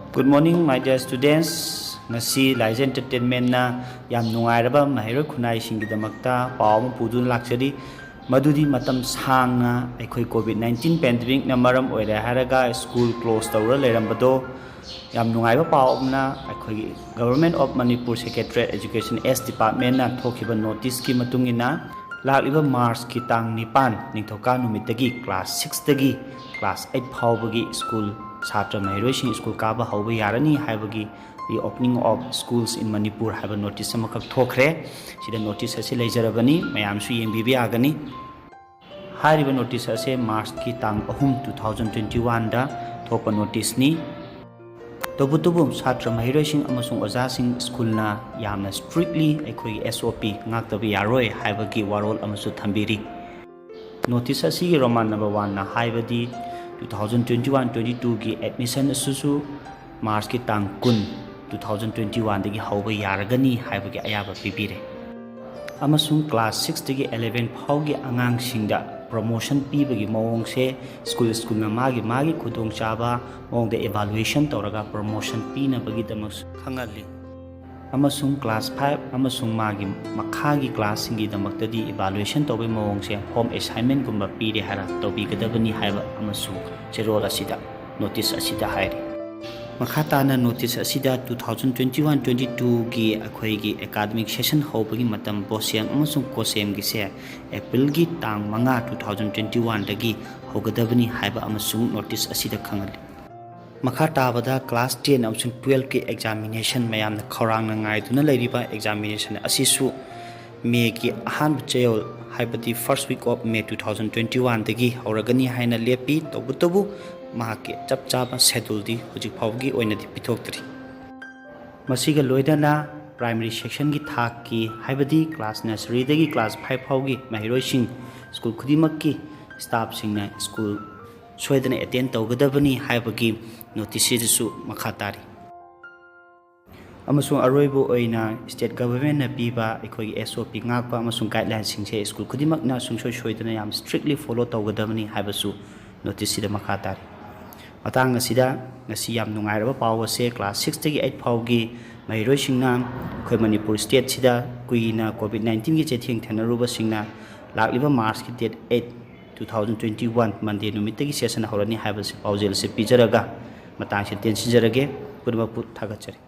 Good morning, my dear students. Ngasi Live Entertainment na yam nungairaba mahiro khunai singgidamakta paw ma pudun lakchari madudi matam sangna aikhoi COVID-19 pandemic na maram oire haraga school close tawra lerambado yam nungaiba paw na aikhoi Government of Manipur Education S Department na thokiba notice ki matungina lakliba March ki tang 9 ningthoka numitagi class 6 tagi class 8 phawbagi school Satra Mahiroshin School Kaba Hauba Yarani Habagi the opening of schools in Manipur have a notice Samakak Tokre. She the notice as a Lajarabani, Mayamsu MBB Agani. Hariba notice as a March Kitang Ahum 2021 da Topa notice ni Tobutubum Satra Mahiroshin Amasung Ozasing School na Yamna strictly a SOP Naktabi Yaroi Habagi Warol Amasu Tambiri. Notice as a Roman number 1 na Habadi 2021-22 की admission सुसु March की तांग कुन 2021 दगी हाउबा यारगनी हाइबगी अयाबा पिबिरे अमसुंग class 6 दगी 11 फाउगी अंगांग सिंगदा promotion पीबगी मवोंग से school ना मागी खुदोंग चाबा मवोंग दे evaluation तौरगा promotion पीना बगी दमस खंगाली अमसुंग class 5 अमसुंग मागी मखागी class सिंगी दमक्तदी evaluation तौबे मवोंग से home assignment गुम्बा पीरे हरा तौबी गदबनी हाइबा अमसुंग चेरोल असिदा notice असिदा हाइरे मखाताना notice असिदा 2021-22 की अखोईगी academic session होबगी मतम बोसियंग अमसुंग कोसेम की से April की तांग मंगा 2021 दगी होगदबनी हाइबा अमसुंग notice असिदा खंगली Makhatabada class 10 amsung 12 ki examination mayam na khorang na ngai tuna leiriba examination asisu May ki ahan chayol haibati first week of May 2021 dagi horagani haina lepi tobutobu mahaki chap chapa schedule di hujik phawgi oina di pithoktri masiga loidana primary section ki thak ki haibati class nursery dagi class 5 phawgi mahiroi sing school khudimak ki staff sing na school soidana attend tawgadabani haibagi notice su makhatari amasung aroibo oina state government na piba ekhoi SOP ngakpa amasung guidelines sing se school khudimak na sungsoi soidana yam strictly follow tawgadabani haibasu notice da makhatari matang asida ngasi yam nungairaba pawa se class 6 tagi 8 phawgi mahiroi singna khoi Manipur state sida kuina COVID-19 gi chething thanaruba singna lakliba March ki date 8 2021 Monday numitagi session horani haibase paujel se pijaraga matang se tension jarage purma put thagachari